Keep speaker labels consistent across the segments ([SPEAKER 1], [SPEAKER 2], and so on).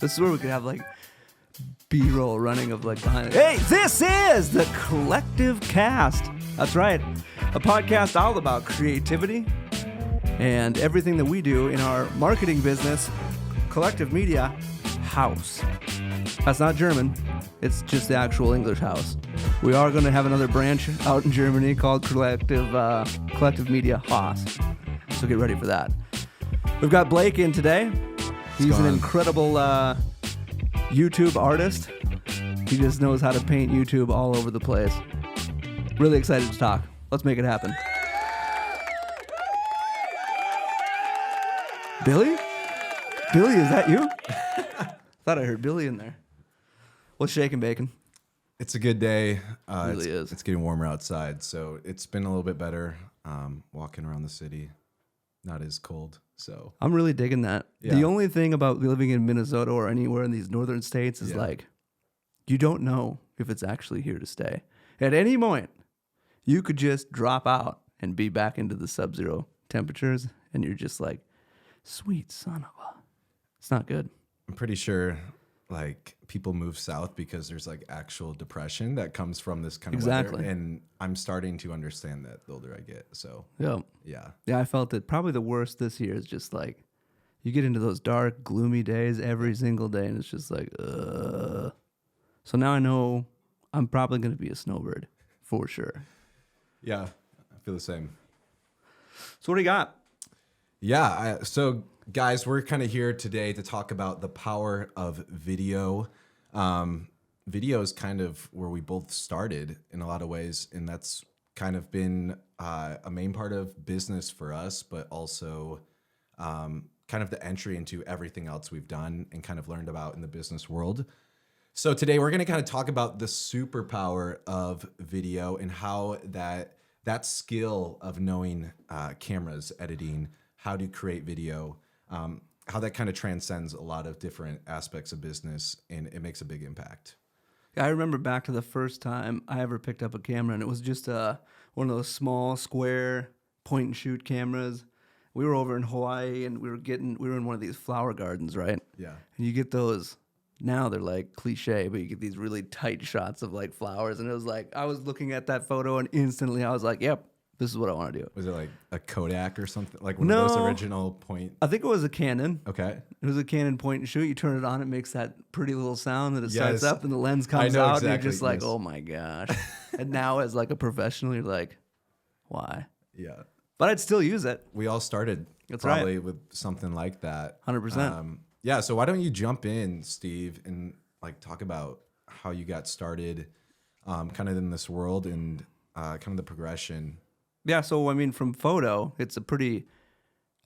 [SPEAKER 1] This is where we could have like B-roll running of like behind it. Hey, this is the Collective Cast. That's right. A podcast all about creativity and everything that we do in our marketing business, Collective Media House. That's not German. It's just the actual English house. We are going to have another branch out in Germany called Collective Media Haus. So get ready for that. We've got Blake in today. He's an incredible YouTube artist. He just knows how to paint YouTube all over the place. Really excited to talk. Let's make it happen. Billy? Billy, is that you? Thought I heard Billy in there. What's shaking, Bacon?
[SPEAKER 2] It's a good day.
[SPEAKER 1] It really is.
[SPEAKER 2] It's getting warmer outside, so it's been a little bit better walking around the city. Not as cold, so.
[SPEAKER 1] I'm really digging that.
[SPEAKER 2] Yeah.
[SPEAKER 1] The only thing about living in Minnesota or anywhere in these northern states is like, you don't know if it's actually here to stay. At any moment, you could just drop out and be back into the sub-zero temperatures, and you're just like, sweet son of a... It's not good.
[SPEAKER 2] I'm pretty sure like people move south because there's like actual depression that comes from this kind of weather. And I'm starting to understand that the older I get. So yeah.
[SPEAKER 1] I felt it. Probably the worst this year is just like you get into those dark, gloomy days every single day, and it's just like, So now I know I'm probably going to be a snowbird for sure.
[SPEAKER 2] Yeah, I feel the same.
[SPEAKER 1] So what do you got?
[SPEAKER 2] Yeah, so guys, we're kind of here today to talk about the power of video. Video is kind of where we both started in a lot of ways, and that's kind of been a main part of business for us, but also kind of the entry into everything else we've done and kind of learned about in the business world. So today we're going to kind of talk about the superpower of video and how that skill of knowing cameras, editing, how to create video, how that kind of transcends a lot of different aspects of business, and it makes a big impact.
[SPEAKER 1] I remember back to the first time I ever picked up a camera, and it was just one of those small, square, point-and-shoot cameras. We were over in Hawaii, and we were in one of these flower gardens, right?
[SPEAKER 2] Yeah.
[SPEAKER 1] And you get those, now they're like cliche, but you get these really tight shots of like flowers, and it was like, I was looking at that photo, and instantly I was like, yep, this is what I want to do.
[SPEAKER 2] Was it like a Kodak or something? Like one of those original point?
[SPEAKER 1] I think it was a Canon.
[SPEAKER 2] Okay.
[SPEAKER 1] It was a Canon point and shoot. You turn it on, it makes that pretty little sound that it starts
[SPEAKER 2] Yes.
[SPEAKER 1] up and the lens comes
[SPEAKER 2] I know
[SPEAKER 1] out.
[SPEAKER 2] exactly.
[SPEAKER 1] And you're just like,
[SPEAKER 2] Yes.
[SPEAKER 1] oh my gosh. And now as like a professional, you're like, why?
[SPEAKER 2] Yeah.
[SPEAKER 1] But I'd still use it.
[SPEAKER 2] We all started
[SPEAKER 1] That's
[SPEAKER 2] probably with something like that.
[SPEAKER 1] 100%.
[SPEAKER 2] Yeah. So why don't you jump in, Steve, and like talk about how you got started kind of in this world and kind of the progression.
[SPEAKER 1] Yeah, so I mean, from photo, it's a pretty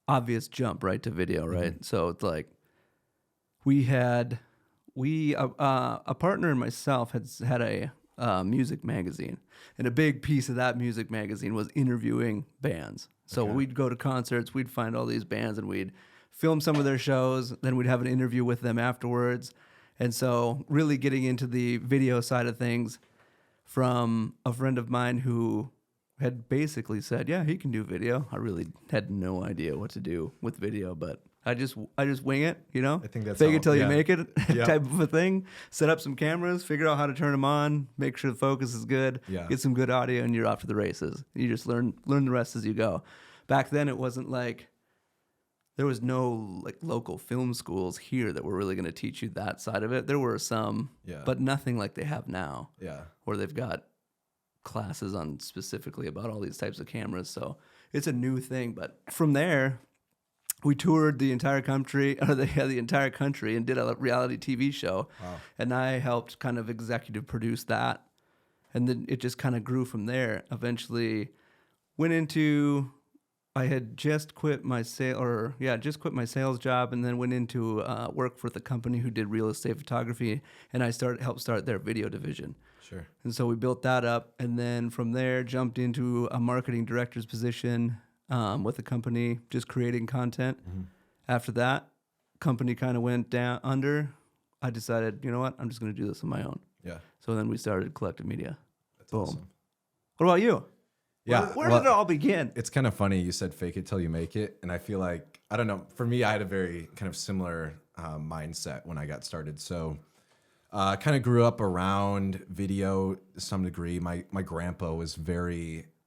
[SPEAKER 1] obvious jump, right, to video, right? Mm-hmm. So it's like a partner and myself had a music magazine, and a big piece of that music magazine was interviewing bands. So we'd go to concerts, we'd find all these bands, and we'd film some of their shows. Then we'd have an interview with them afterwards. And so really getting into the video side of things from a friend of mine who had basically said, yeah, he can do video. I really had no idea what to do with video, but I just wing it, you know?
[SPEAKER 2] I think that's
[SPEAKER 1] fake it till you make it
[SPEAKER 2] Yeah.
[SPEAKER 1] type of a thing. Set up some cameras, figure out how to turn them on, make sure the focus is good, get some good audio, and you're off to the races. You just learn the rest as you go. Back then, it wasn't like there was no like local film schools here that were really going to teach you that side of it. There were some, but nothing like they have now.
[SPEAKER 2] Yeah.
[SPEAKER 1] Where they've got classes on specifically about all these types of cameras. So it's a new thing. But from there, we toured the entire country, and did a reality TV show. Wow. And I helped kind of executive produce that. And then it just kind of grew from there. Eventually I had just quit my sales job, and then went into work for the company who did real estate photography, and I helped start their video division.
[SPEAKER 2] Sure.
[SPEAKER 1] And so we built that up, and then from there jumped into a marketing director's position with the company, just creating content. Mm-hmm. After that, company kind of went down under. I decided, you know what, I'm just going to do this on my own.
[SPEAKER 2] Yeah.
[SPEAKER 1] So then we started Collective Media.
[SPEAKER 2] That's
[SPEAKER 1] Boom.
[SPEAKER 2] awesome.
[SPEAKER 1] What about you?
[SPEAKER 2] Yeah.
[SPEAKER 1] Where did it all begin?
[SPEAKER 2] It's kind of funny. You said fake it till you make it. And I feel like, I don't know, for me, I had a very kind of similar mindset when I got started. So kind of grew up around video to some degree. My grandpa was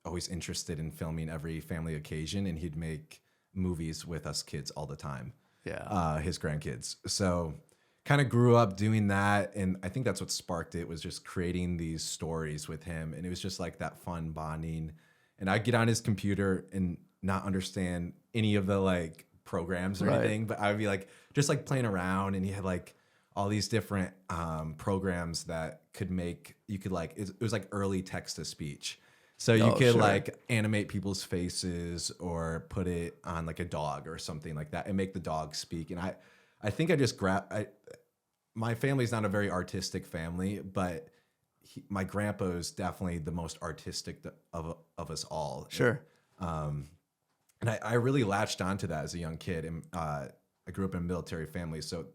[SPEAKER 2] always interested in filming every family occasion, and he'd make movies with us kids all the time.
[SPEAKER 1] Yeah.
[SPEAKER 2] His grandkids. So kind of grew up doing that, and I think that's what sparked it, was just creating these stories with him, and it was just like that fun bonding. And I'd get on his computer and not understand any of the like programs or
[SPEAKER 1] Right.
[SPEAKER 2] anything, but I would be like just like playing around, and he had like all these different programs that you could like, it was like early text to speech. So you could
[SPEAKER 1] sure.
[SPEAKER 2] like animate people's faces or put it on like a dog or something like that and make the dog speak. And I think I just my family's not a very artistic family, but my grandpa is definitely the most artistic of us all.
[SPEAKER 1] Sure.
[SPEAKER 2] And I really latched onto that as a young kid. And I grew up in a military family. So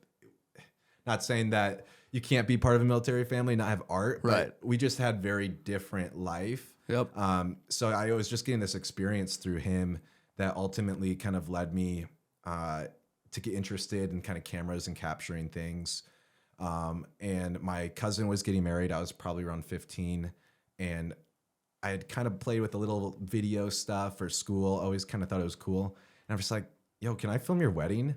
[SPEAKER 2] not saying that you can't be part of a military family and not have art, but
[SPEAKER 1] Right.
[SPEAKER 2] we just had very different life.
[SPEAKER 1] Yep.
[SPEAKER 2] So I was just getting this experience through him that ultimately kind of led me to get interested in kind of cameras and capturing things. And my cousin was getting married. I was probably around 15, and I had kind of played with a little video stuff for school. Always kind of thought it was cool. And I'm just like, yo, can I film your wedding?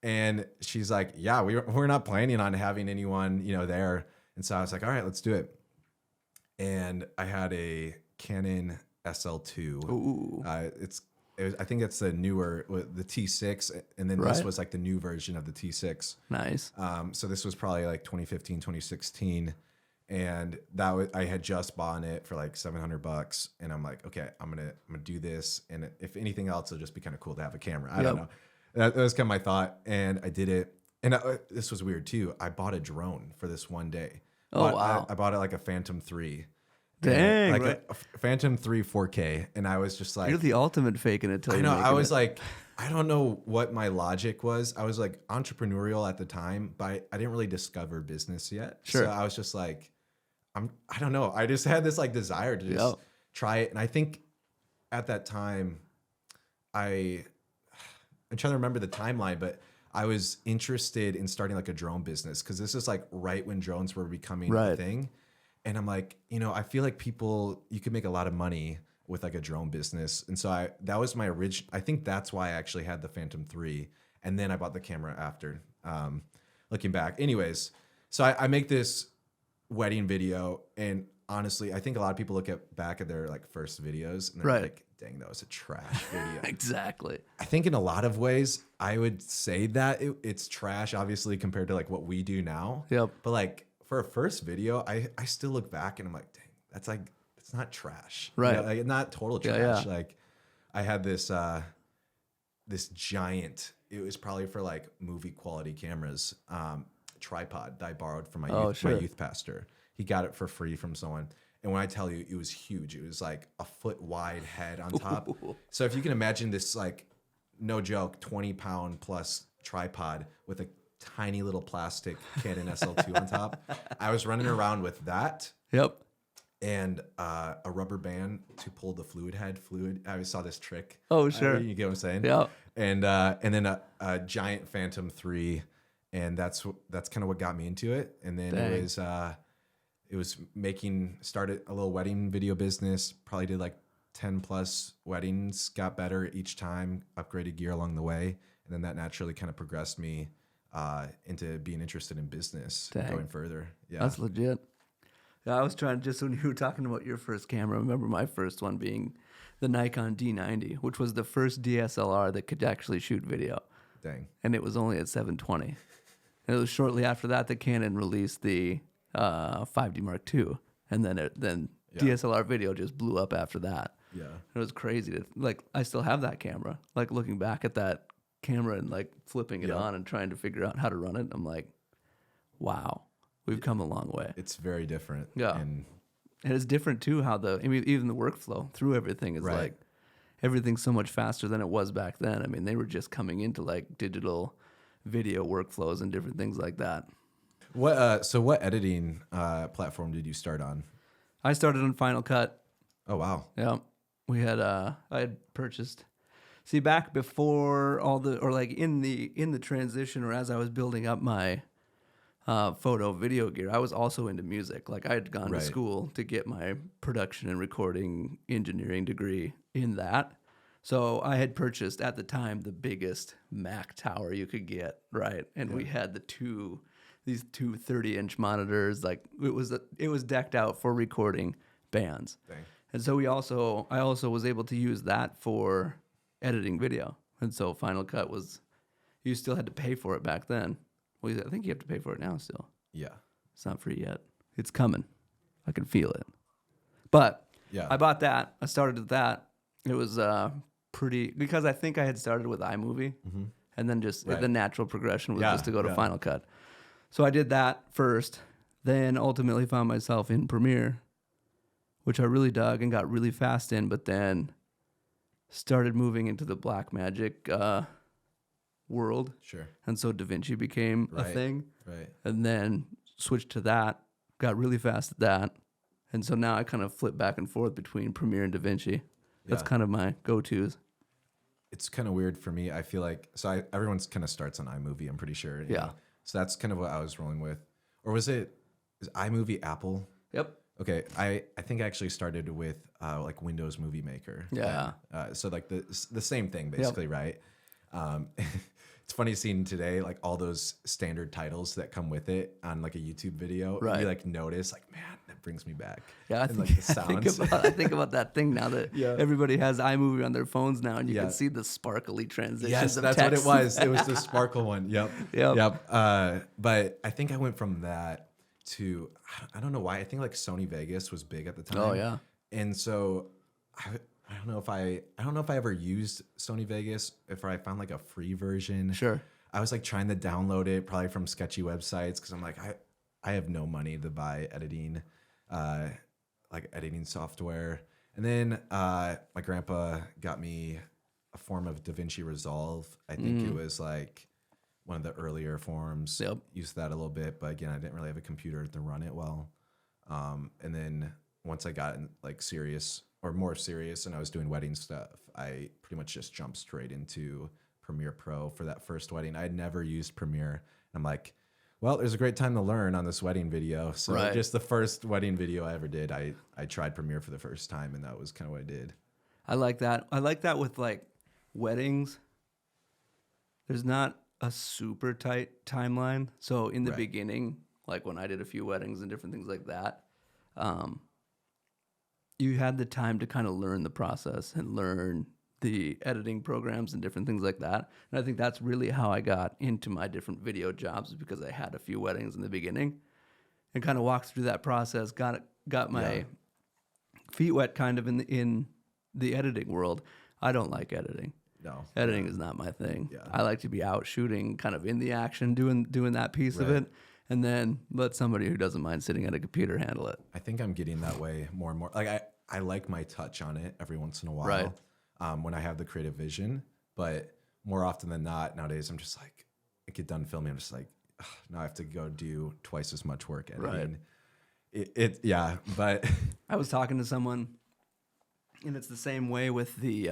[SPEAKER 2] And she's like, yeah, we're not planning on having anyone, there. And so I was like, all right, let's do it. And I had a Canon SL2.
[SPEAKER 1] Ooh.
[SPEAKER 2] I think it's the newer, the T6, and then this
[SPEAKER 1] Right.
[SPEAKER 2] was like the new version of the T6.
[SPEAKER 1] Nice.
[SPEAKER 2] So this was probably like 2015, 2016, and I had just bought it for like $700, and I'm like, okay, I'm gonna do this, and if anything else, it'll just be kind of cool to have a camera. I don't know. That was kind of my thought, and I did it. And this was weird too. I bought a drone for this one day.
[SPEAKER 1] Wow.
[SPEAKER 2] I bought it like a Phantom 3.
[SPEAKER 1] Dang.
[SPEAKER 2] Like
[SPEAKER 1] right.
[SPEAKER 2] a Phantom 3 4K, and I was just like,
[SPEAKER 1] You're the ultimate faking it till
[SPEAKER 2] I
[SPEAKER 1] you
[SPEAKER 2] know.
[SPEAKER 1] make
[SPEAKER 2] I was
[SPEAKER 1] it.
[SPEAKER 2] like, I don't know what my logic was. I was like entrepreneurial at the time, but I didn't really discover business yet.
[SPEAKER 1] Sure.
[SPEAKER 2] So I was just like, I don't know. I just had this like desire to just try it. And I think at that time, I'm trying to remember the timeline, but I was interested in starting like a drone business, because this is like right when drones were becoming a
[SPEAKER 1] Right.
[SPEAKER 2] thing. And I'm like, I feel like you could make a lot of money with like a drone business. And so that was my I think that's why I actually had the Phantom 3. And then I bought the camera after, looking back. Anyways, so I make this wedding video, and honestly, I think a lot of people look back at their like first videos and they're
[SPEAKER 1] Right.
[SPEAKER 2] like, dang, that was a trash video.
[SPEAKER 1] Exactly.
[SPEAKER 2] I think in a lot of ways, I would say that it's trash, obviously, compared to like what we do now.
[SPEAKER 1] Yep.
[SPEAKER 2] But like for a first video, I still look back and I'm like, dang, that's like, it's not trash.
[SPEAKER 1] Right.
[SPEAKER 2] Like, not total
[SPEAKER 1] Yeah,
[SPEAKER 2] trash.
[SPEAKER 1] yeah.
[SPEAKER 2] Like I had this giant, it was probably for like movie quality cameras, tripod that I borrowed from my youth pastor. He got it for free from someone. And when I tell you, it was huge. It was like a foot wide head on top. So if you can imagine this, like, no joke, 20-pound plus tripod with a tiny little plastic Canon SL2 on top. I was running around with that
[SPEAKER 1] Yep.
[SPEAKER 2] and a rubber band to pull the fluid head. I always saw this trick.
[SPEAKER 1] Oh, sure.
[SPEAKER 2] You get what I'm saying?
[SPEAKER 1] Yeah.
[SPEAKER 2] And then a giant Phantom 3, and that's kind of what got me into it. And then
[SPEAKER 1] Dang.
[SPEAKER 2] it was started a little wedding video business. Probably did like 10 plus weddings. Got better each time. Upgraded gear along the way, and then that naturally kind of progressed me into being interested in business.
[SPEAKER 1] Dang.
[SPEAKER 2] Going further. Yeah,
[SPEAKER 1] That's legit. Yeah, I was trying, just when you were talking about your first camera, I remember my first one being the Nikon D90, which was the first DSLR that could actually shoot video.
[SPEAKER 2] dang.
[SPEAKER 1] And it was only at 720. And it was shortly after that Canon released the 5D Mark II. And then DSLR video just blew up after that.
[SPEAKER 2] Yeah.
[SPEAKER 1] It was crazy to, like, I still have that camera. Like, looking back at that camera and like flipping it on and trying to figure out how to run it, I'm like, wow, we've come a long way.
[SPEAKER 2] It's very different.
[SPEAKER 1] Yeah.
[SPEAKER 2] And
[SPEAKER 1] And it's different too how even the workflow through everything is
[SPEAKER 2] Right.
[SPEAKER 1] like everything's so much faster than it was back then. I mean, they were just coming into like digital video workflows and different things like that.
[SPEAKER 2] what editing platform did you start on?
[SPEAKER 1] I started on Final Cut.
[SPEAKER 2] Oh wow.
[SPEAKER 1] Yeah. We had I had purchased See, back before all the, or like in the transition, or as I was building up my photo video gear, I was also into music. Like I had gone
[SPEAKER 2] Right.
[SPEAKER 1] to school to get my production and recording engineering degree in that. So I had purchased at the time the biggest Mac tower you could get, right? And we had these two 30-inch monitors. Like it was decked out for recording bands.
[SPEAKER 2] Dang.
[SPEAKER 1] And so I also was able to use that for editing video. And so Final Cut you still had to pay for it back then. Well, I think you have to pay for it now still.
[SPEAKER 2] Yeah.
[SPEAKER 1] It's not free yet. It's coming. I can feel it. But
[SPEAKER 2] Yeah.
[SPEAKER 1] I bought that. I started with that. It was pretty, because I think I had started with iMovie, and then just
[SPEAKER 2] Right.
[SPEAKER 1] the natural progression was
[SPEAKER 2] Yeah,
[SPEAKER 1] just to go to
[SPEAKER 2] yeah.
[SPEAKER 1] Final Cut. So I did that first, then ultimately found myself in Premiere, which I really dug and got really fast in, but then started moving into the Blackmagic world.
[SPEAKER 2] Sure.
[SPEAKER 1] And so DaVinci became a
[SPEAKER 2] Right.
[SPEAKER 1] thing,
[SPEAKER 2] Right.
[SPEAKER 1] and then switched to that, got really fast at that. And so now I kind of flip back and forth between Premiere and DaVinci. That's
[SPEAKER 2] Yeah.
[SPEAKER 1] kind of my go-tos.
[SPEAKER 2] It's kind of weird for me. I feel like everyone's kind of starts on iMovie. I'm pretty sure. you
[SPEAKER 1] Yeah.
[SPEAKER 2] know? So that's kind of what I was rolling with. Or is iMovie Apple?
[SPEAKER 1] Yep.
[SPEAKER 2] Okay, I think I actually started with like Windows Movie Maker.
[SPEAKER 1] Yeah.
[SPEAKER 2] So like the same thing basically, right? It's funny seeing today like all those standard titles that come with it on like a YouTube video.
[SPEAKER 1] Right.
[SPEAKER 2] You like notice like, man, that brings me back.
[SPEAKER 1] Yeah, I
[SPEAKER 2] And,
[SPEAKER 1] think,
[SPEAKER 2] like, the
[SPEAKER 1] I think
[SPEAKER 2] sounds.
[SPEAKER 1] I think about that thing now that
[SPEAKER 2] Yeah.
[SPEAKER 1] everybody has iMovie on their phones now, and you
[SPEAKER 2] Yeah.
[SPEAKER 1] can see the sparkly transitions.
[SPEAKER 2] Yes,
[SPEAKER 1] of
[SPEAKER 2] that's what it
[SPEAKER 1] text.
[SPEAKER 2] was. It was the sparkle one. Yep.
[SPEAKER 1] Yep.
[SPEAKER 2] But I think I went from that to I don't know why. I think like Sony Vegas was big at the time.
[SPEAKER 1] Oh, yeah.
[SPEAKER 2] And so I don't know if I ever used Sony Vegas. If I found like a free version.
[SPEAKER 1] Sure.
[SPEAKER 2] I was like trying to download it probably from sketchy websites because I'm like I have no money to buy editing software. And then my grandpa got me a form of DaVinci Resolve. I think it was like one of the earlier forms.
[SPEAKER 1] Yep.
[SPEAKER 2] Used that a little bit, but again, I didn't really have a computer to run it well. And then once I got like more serious, and I was doing wedding stuff, I pretty much just jumped straight into Premiere Pro for that first wedding. I had never used Premiere. And I'm like, well, there's a great time to learn on this wedding video. So
[SPEAKER 1] Right.
[SPEAKER 2] just the first wedding video I ever did, I tried Premiere for the first time, and that was kind of what I did.
[SPEAKER 1] I like that. I like that with like weddings. There's not a super tight timeline. So in the
[SPEAKER 2] Right.
[SPEAKER 1] beginning, like when I did a few weddings and different things like that, you had the time to kind of learn the process and learn the editing programs and different things like that. And I think that's really how I got into my different video jobs, because I had a few weddings in the beginning and kind of walked through that process, got my feet wet kind of in the editing world. I don't like editing.
[SPEAKER 2] No.
[SPEAKER 1] Editing is not my thing.
[SPEAKER 2] Yeah.
[SPEAKER 1] I like to be out shooting, kind of in the action, doing that piece of
[SPEAKER 2] Right.
[SPEAKER 1] it, and then let somebody who doesn't mind sitting at a computer handle it.
[SPEAKER 2] I think I'm getting that way more and more. Like I like my touch on it every once in a while.
[SPEAKER 1] Right.
[SPEAKER 2] When I have the creative vision, but more often than not nowadays, I'm just like, I get done filming, I'm just like, ugh, now I have to go do twice as much work editing.
[SPEAKER 1] Right.
[SPEAKER 2] But
[SPEAKER 1] I was talking to someone, and it's the same way with the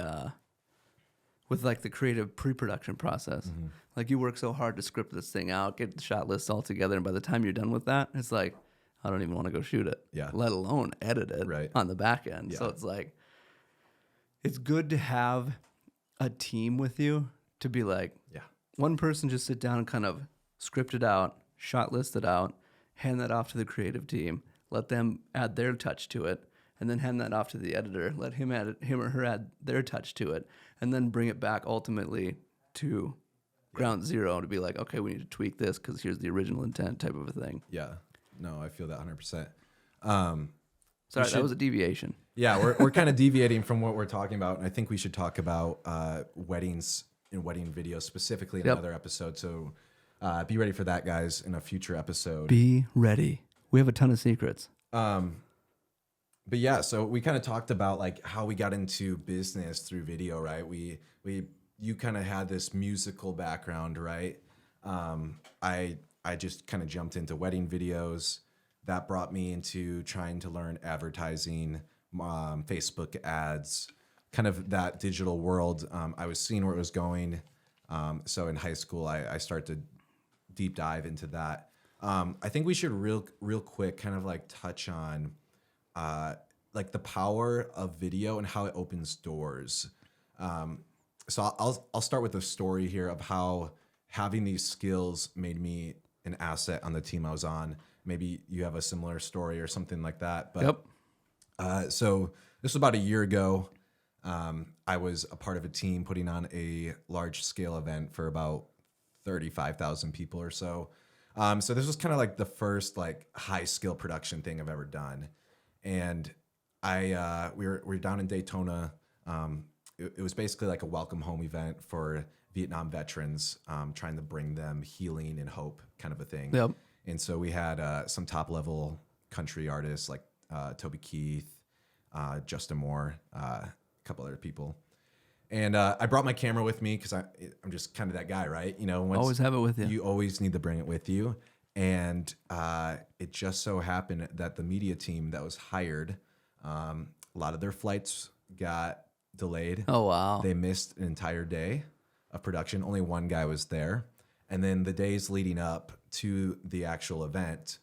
[SPEAKER 1] like the creative pre-production process.
[SPEAKER 2] Mm-hmm.
[SPEAKER 1] Like you work so hard to script this thing out, get the shot list all together, and by the time you're done with that, it's like, I don't even want to go shoot it.
[SPEAKER 2] Yeah.
[SPEAKER 1] Let alone edit it
[SPEAKER 2] Right.
[SPEAKER 1] on the back end. So
[SPEAKER 2] Yeah.
[SPEAKER 1] it's like, it's good to have a team with you to be like,
[SPEAKER 2] yeah,
[SPEAKER 1] one person just sit down and kind of script it out, shot list it out, hand that off to the creative team, let them add their touch to it, and then hand that off to the editor, let him or her add their touch to it, and then bring it back ultimately to ground zero to be like, okay, we need to tweak this because here's the original intent type of a thing.
[SPEAKER 2] yeah. No, I feel that 100%.
[SPEAKER 1] Sorry, that
[SPEAKER 2] should-
[SPEAKER 1] was a deviation.
[SPEAKER 2] Yeah, we're kind of deviating from what we're talking about, and I think we should talk about weddings and wedding videos specifically in
[SPEAKER 1] Yep.
[SPEAKER 2] another episode. So be ready for that, guys, in a future episode.
[SPEAKER 1] Be ready. We have a ton of secrets.
[SPEAKER 2] But yeah, so we kind of talked about like how we got into business through video, right? You kind of had this musical background, right? I just kind of jumped into wedding videos. That brought me into trying to learn advertising, Facebook ads, kind of that digital world. I was seeing where it was going. So in high school, I started to deep dive into that. I think we should real quick kind of like touch on like the power of video and how it opens doors. So I'll start with a story here of how having these skills made me an asset on the team I was on. Maybe you have a similar story or something like that. But so this was about a year ago. I was a part of a team putting on a large scale event for about 35,000 people or so. So this was kind of like the first like high skill production thing I've ever done. And we were down in Daytona. It was basically like a welcome home event for Vietnam veterans, trying to bring them healing and hope, kind of a thing.
[SPEAKER 1] Yep.
[SPEAKER 2] And so we had some top level country artists like Toby Keith, Justin Moore, a couple other people. And I brought my camera with me because I'm just kind of that guy, right? You know,
[SPEAKER 1] Always have it with you.
[SPEAKER 2] You always need to bring it with you. And it just so happened that the media team that was hired, a lot of their flights got delayed.
[SPEAKER 1] Oh, wow.
[SPEAKER 2] They missed an entire day of production. Only one guy was there. And then the days leading up to the actual event,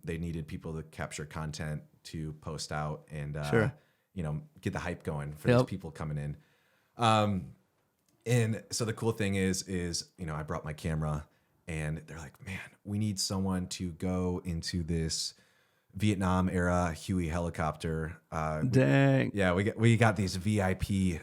[SPEAKER 2] they needed people to capture content to post out and, you know, get the hype going for those people coming in. And so the cool thing is, you know, I brought my camera and they're like, man, we need someone to go into this Vietnam era Huey helicopter.
[SPEAKER 1] Dang.
[SPEAKER 2] Yeah, we got these VIP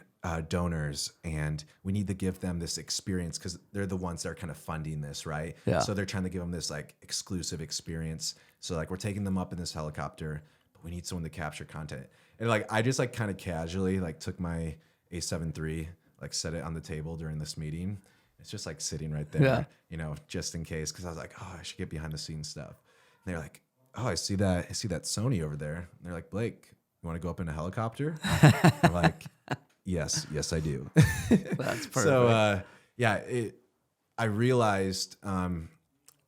[SPEAKER 2] donors, and we need to give them this experience because they're the ones that are kind of funding this, right?
[SPEAKER 1] Yeah.
[SPEAKER 2] So they're trying to give them this like exclusive experience. So like we're taking them up in this helicopter, but we need someone to capture content. And like I just like kind of casually like took my A7 III, like set it on the table during this meeting. It's just like sitting right there, you know, just in case, because I was like, oh, I should get behind the scenes stuff. And they're like, oh, I see that Sony over there. And they're like, Blake, you want to go up in a helicopter? I'm like, yes, I do.
[SPEAKER 1] That's perfect.
[SPEAKER 2] So I realized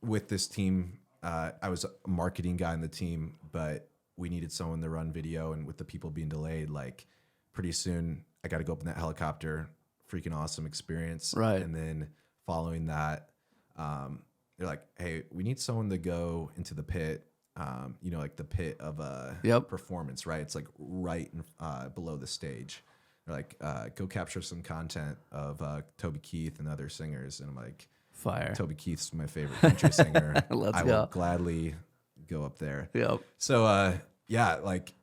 [SPEAKER 2] with this team, I was a marketing guy in the team, but we needed someone to run video, and with the people being delayed, like pretty soon I got to go up in that helicopter. Freaking awesome experience.
[SPEAKER 1] Right.
[SPEAKER 2] And then following that, they're like, hey, we need someone to go into the pit. You know, like the pit of a performance, right? It's like right below the stage. They're like, go capture some content of Toby Keith and other singers. And I'm like,
[SPEAKER 1] fire.
[SPEAKER 2] Toby Keith's my favorite country singer.
[SPEAKER 1] Let's
[SPEAKER 2] I
[SPEAKER 1] go.
[SPEAKER 2] will gladly go up there.
[SPEAKER 1] Yep.
[SPEAKER 2] So, like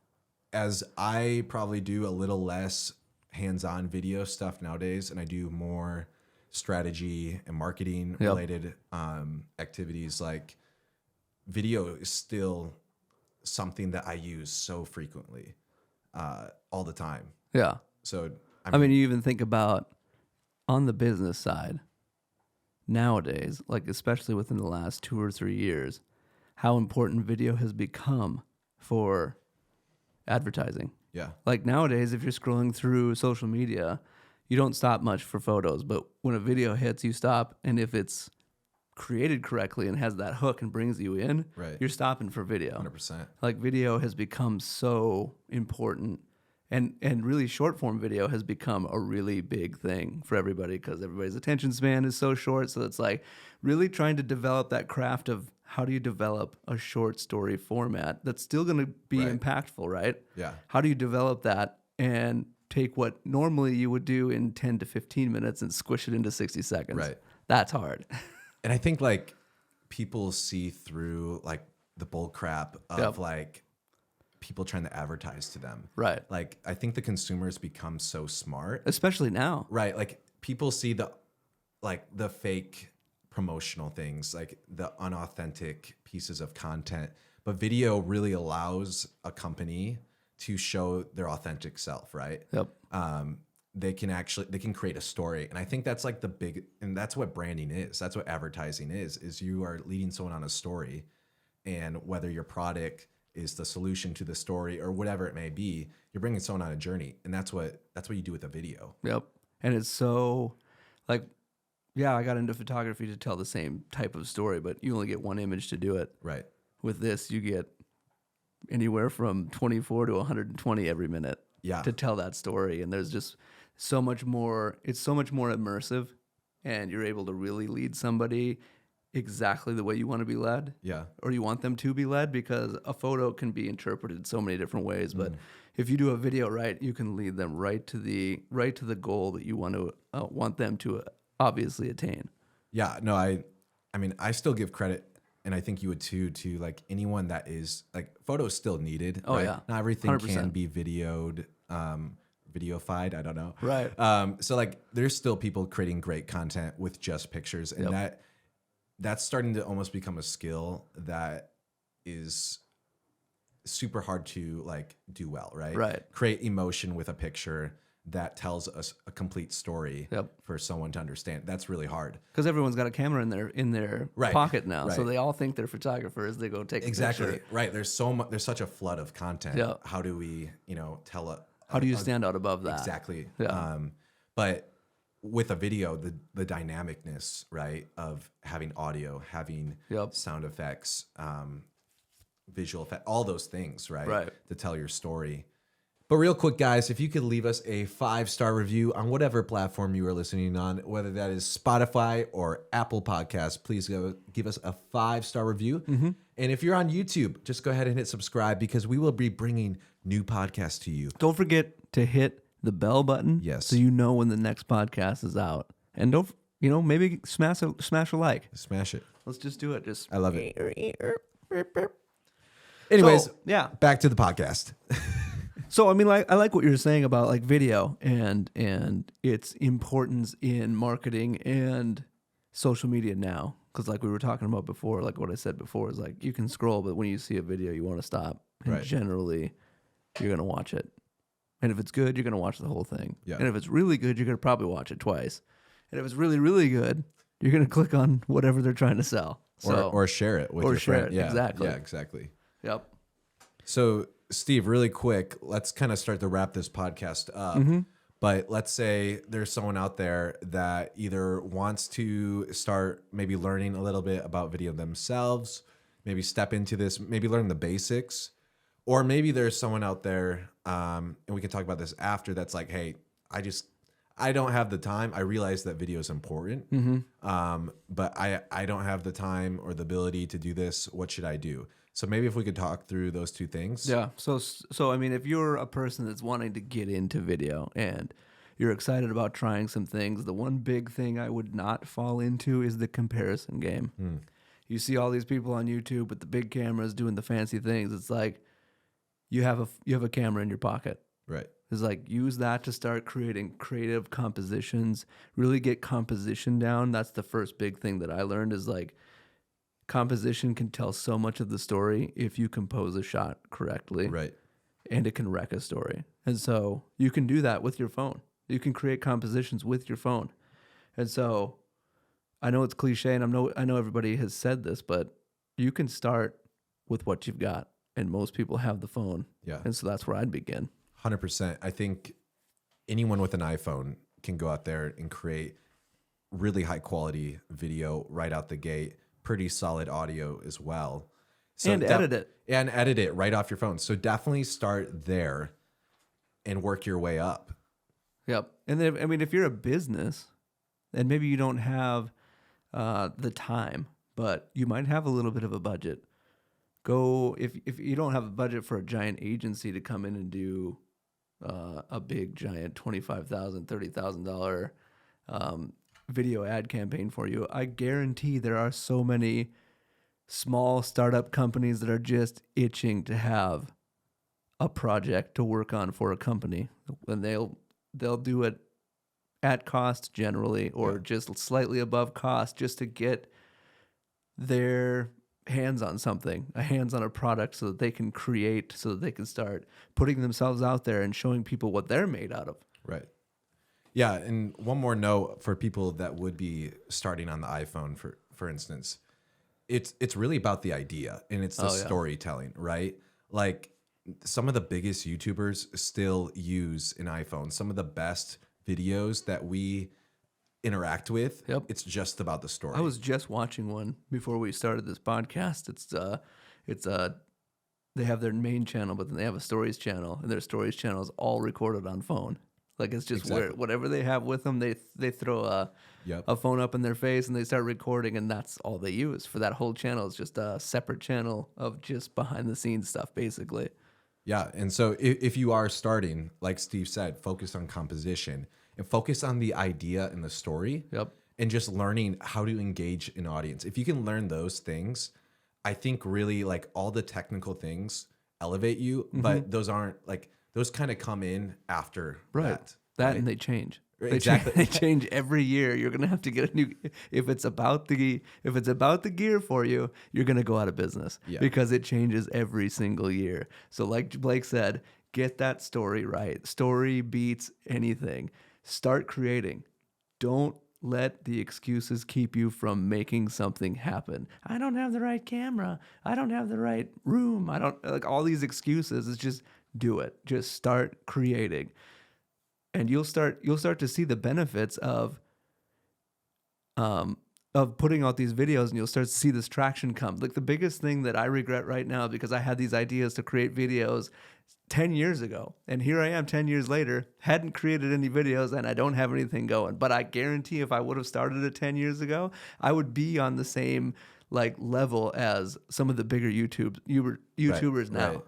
[SPEAKER 2] as I probably do a little less hands-on video stuff nowadays, and I do more strategy and marketing related activities, like video is still something that I use so frequently, all the time.
[SPEAKER 1] Yeah.
[SPEAKER 2] So
[SPEAKER 1] I mean, you even think about on the business side nowadays, like especially within the last 2 or 3 years, how important video has become for advertising.
[SPEAKER 2] Yeah.
[SPEAKER 1] Like nowadays, if you're scrolling through social media, you don't stop much for photos, but when a video hits, you stop. And if it's created correctly and has that hook and brings you in,
[SPEAKER 2] Right.
[SPEAKER 1] you're stopping for video.
[SPEAKER 2] 100%.
[SPEAKER 1] Like video has become so important, and really short form video has become a really big thing for everybody because everybody's attention span is so short. So it's like really trying to develop that craft of how do you develop a short story format that's still going to be impactful, right?
[SPEAKER 2] Yeah.
[SPEAKER 1] How do you develop that and take what normally you would do in 10 to 15 minutes and squish it into 60 seconds?
[SPEAKER 2] Right.
[SPEAKER 1] That's hard.
[SPEAKER 2] And I think like people see through like the bull crap of like people trying to advertise to them.
[SPEAKER 1] Right.
[SPEAKER 2] Like I think the consumers become so smart.
[SPEAKER 1] Especially now.
[SPEAKER 2] Right. Like people see the fake promotional things, like the unauthentic pieces of content. But video really allows a company to show their authentic self, right?
[SPEAKER 1] Yep.
[SPEAKER 2] They can create a story. And I think that's like and that's what branding is. That's what advertising is you are leading someone on a story. And whether your product is the solution to the story or whatever it may be, you're bringing someone on a journey. And that's what you do with a video.
[SPEAKER 1] Yep. And it's so like, yeah, I got into photography to tell the same type of story, but you only get one image to do it.
[SPEAKER 2] Right.
[SPEAKER 1] With this, you get anywhere from 24 to 120 every minute.
[SPEAKER 2] Yeah.
[SPEAKER 1] to tell that story. And there's just so much more. It's so much more immersive, and you're able to really lead somebody exactly the way you want to be led.
[SPEAKER 2] Yeah.
[SPEAKER 1] Or you want them to be led, because a photo can be interpreted so many different ways. But
[SPEAKER 2] Mm.
[SPEAKER 1] if you do a video right, you can lead them right to the goal that you want them to obviously attain.
[SPEAKER 2] Yeah, no, I mean, I still give credit, and I think you would too, to like anyone that is like photos still needed.
[SPEAKER 1] Oh,
[SPEAKER 2] right?
[SPEAKER 1] yeah.
[SPEAKER 2] Not everything
[SPEAKER 1] 100%.
[SPEAKER 2] can be videoed, videofied. I don't know.
[SPEAKER 1] Right.
[SPEAKER 2] So like, there's still people creating great content with just pictures, and
[SPEAKER 1] Yep.
[SPEAKER 2] that's starting to almost become a skill that is super hard to like do well, right?
[SPEAKER 1] Right.
[SPEAKER 2] Create emotion with a picture that tells us a complete story
[SPEAKER 1] Yep.
[SPEAKER 2] for someone to understand. That's really hard.
[SPEAKER 1] Because everyone's got a camera in their
[SPEAKER 2] Right,
[SPEAKER 1] pocket now, so
[SPEAKER 2] right.
[SPEAKER 1] they all think they're photographers. They go take
[SPEAKER 2] Exactly.
[SPEAKER 1] a picture.
[SPEAKER 2] Right. There's such a flood of content.
[SPEAKER 1] Yeah.
[SPEAKER 2] How do we, tell a
[SPEAKER 1] How do you stand out above that?
[SPEAKER 2] exactly.
[SPEAKER 1] Yeah.
[SPEAKER 2] But with a video, the dynamicness, right, of having audio, having
[SPEAKER 1] Yep.
[SPEAKER 2] sound effects, visual effect, all those things, right?
[SPEAKER 1] Right.
[SPEAKER 2] To tell your story. But real quick, guys, if you could leave us a 5-star review on whatever platform you are listening on, whether that is Spotify or Apple Podcasts, please give us a 5-star review.
[SPEAKER 1] Mm-hmm.
[SPEAKER 2] And if you're on YouTube, just go ahead and hit subscribe, because we will be bringing new podcasts to you.
[SPEAKER 1] Don't forget to hit the bell button.
[SPEAKER 2] Yes.
[SPEAKER 1] So you know when the next podcast is out. And don't maybe smash a like.
[SPEAKER 2] Smash it.
[SPEAKER 1] Let's just do it. Just
[SPEAKER 2] I love it. Anyways,
[SPEAKER 1] So, yeah.
[SPEAKER 2] back to the podcast.
[SPEAKER 1] So I mean, like, I like what you're saying about like video and its importance in marketing and social media now. Because like we were talking about before, like what I said before is like you can scroll, but when you see a video, you want to stop. And
[SPEAKER 2] Right.
[SPEAKER 1] generally, you're gonna watch it. And if it's good, you're gonna watch the whole thing.
[SPEAKER 2] Yeah.
[SPEAKER 1] And if it's really good, you're gonna probably watch it twice. And if it's really, really good, you're gonna click on whatever they're trying to sell. So,
[SPEAKER 2] Or share it with
[SPEAKER 1] Or
[SPEAKER 2] your
[SPEAKER 1] share
[SPEAKER 2] friend.
[SPEAKER 1] it,
[SPEAKER 2] Yeah,
[SPEAKER 1] exactly.
[SPEAKER 2] Yeah, exactly.
[SPEAKER 1] yep.
[SPEAKER 2] So, Steve, really quick, let's kind of start to wrap this podcast up.
[SPEAKER 1] Mm-hmm.
[SPEAKER 2] But let's say there's someone out there that either wants to start maybe learning a little bit about video themselves, maybe step into this, maybe learn the basics, or maybe there's someone out there, and we can talk about this after, that's like, hey, I don't have the time. I realize that video is important, but I don't have the time or the ability to do this. What should I do? So maybe if we could talk through those two things.
[SPEAKER 1] Yeah. So I mean, if you're a person that's wanting to get into video and you're excited about trying some things, the one big thing I would not fall into is the comparison game. You see all these people on YouTube with the big cameras doing the fancy things. It's like you have a camera in your pocket.
[SPEAKER 2] Right.
[SPEAKER 1] It's like use that to start creating creative compositions. Really get composition down. That's the first big thing that I learned is like composition can tell so much of the story if you compose a shot correctly.
[SPEAKER 2] Right.
[SPEAKER 1] And it can wreck a story. And so you can do that with your phone. You can create compositions with your phone. And so I know it's cliche, and I know everybody has said this, but you can start with what you've got. And most people have the phone.
[SPEAKER 2] Yeah.
[SPEAKER 1] And so that's where I'd begin.
[SPEAKER 2] 100%. I think anyone with an iPhone can go out there and create really high quality video right out the gate, pretty solid audio as well.
[SPEAKER 1] And edit it.
[SPEAKER 2] And edit it right off your phone. So definitely start there and work your way up.
[SPEAKER 1] Yep. And then, I mean, if you're a business, and maybe you don't have the time, but you might have a little bit of a budget. Go, if you don't have a budget for a giant agency to come in and do a big, giant $25,000, $30,000 video ad campaign for you, I guarantee there are so many small startup companies that are just itching to have a project to work on for a company, and they'll do it at cost generally, or just slightly above cost, just to get their hands on something, hands on a product, so that they can create, so that they can start putting themselves out there and showing people what they're made out of.
[SPEAKER 2] Right. Yeah. And one more note for people that would be starting on the iPhone, for instance, it's really about the idea, and it's the storytelling, right? Like some of the biggest YouTubers still use an iPhone. Some of the best videos that we interact with, it's just about the story.
[SPEAKER 1] I was just watching one before we started this podcast. It's they have their main channel, but then they have a stories channel, and their stories channel is all recorded on phone. Like it's just where whatever they have with them, they throw a phone up in their face and they start recording, and that's all they use for that whole channel. It's just a separate channel of just behind the scenes stuff, basically.
[SPEAKER 2] Yeah, and so if you are starting, like Steve said, focus on composition and focus on the idea and the story.
[SPEAKER 1] Yep.
[SPEAKER 2] And just learning how to engage an audience. If you can learn those things, I think really like all the technical things elevate you, but those aren't like those kind of come in after that.
[SPEAKER 1] Right? And they change.
[SPEAKER 2] Exactly.
[SPEAKER 1] They change every year. You're gonna have to get a new. If it's about the gear for you, you're gonna go out of business because it changes every single year. So like Blake said, get that story right. Story beats anything. Start creating. Don't let the excuses keep you from making something happen. I don't have the right camera. I don't have the right room. I don't like all these excuses. It's just do it. Just start creating. And you'll start to see the benefits of putting out these videos, and you'll start to see this traction come. Like the biggest thing that I regret right now, because I had these ideas to create videos 10 years ago, and here I am 10 years later, hadn't created any videos, and I don't have anything going. But I guarantee if I would have started it 10 years ago, I would be on the same like level as some of the bigger YouTubers now.
[SPEAKER 2] Right.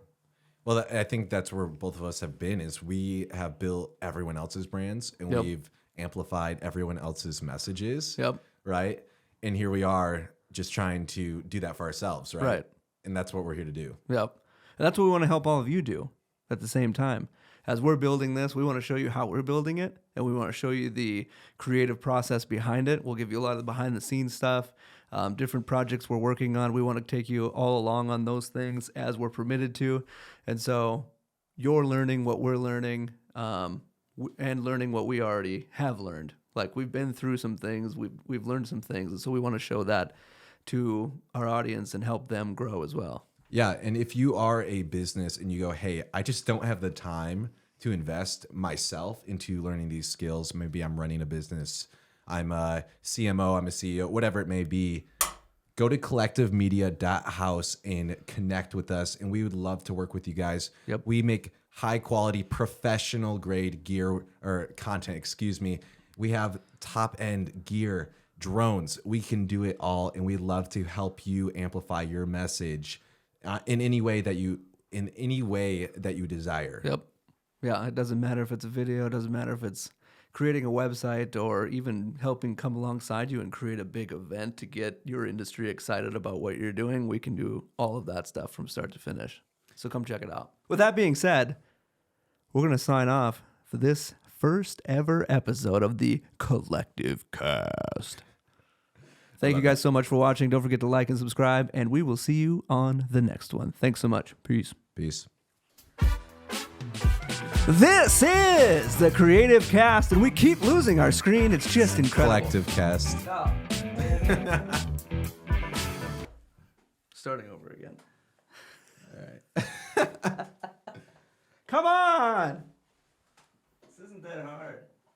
[SPEAKER 2] Well, I think that's where both of us have been, is we have built everyone else's brands, and we've amplified everyone else's messages.
[SPEAKER 1] Yep.
[SPEAKER 2] Right. And here we are just trying to do that for ourselves. Right. And that's what we're here to do.
[SPEAKER 1] Yep. And that's what we want to help all of you do at the same time. As we're building this, we want to show you how we're building it, and we want to show you the creative process behind it. We'll give you a lot of the behind-the-scenes stuff, different projects we're working on. We want to take you all along on those things as we're permitted to. And so you're learning what we're learning and learning what we already have learned. Like we've been through some things, we've learned some things, and so we want to show that to our audience and help them grow as well.
[SPEAKER 2] Yeah, and if you are a business and you go, hey, I just don't have the time to invest myself into learning these skills. Maybe I'm running a business, I'm a CMO, I'm a CEO, whatever it may be. Go to collectivemedia.house and connect with us, and we would love to work with you guys.
[SPEAKER 1] Yep.
[SPEAKER 2] We make high quality, professional grade gear or content, We have top end gear, drones. We can do it all, and we'd love to help you amplify your message in any way that you desire.
[SPEAKER 1] Yep. Yeah, it doesn't matter if it's a video, it doesn't matter if it's creating a website or even helping come alongside you and create a big event to get your industry excited about what you're doing. We can do all of that stuff from start to finish. So come check it out. With that being said, we're going to sign off for this first ever episode of the Collective Cast. Thank you guys so much for watching. Don't forget to like and subscribe, and we will see you on the next one. Thanks so much. Peace.
[SPEAKER 2] Peace.
[SPEAKER 1] This is the Creative Cast, and we keep losing our screen. It's just incredible.
[SPEAKER 2] Collective Cast.
[SPEAKER 1] Starting over again.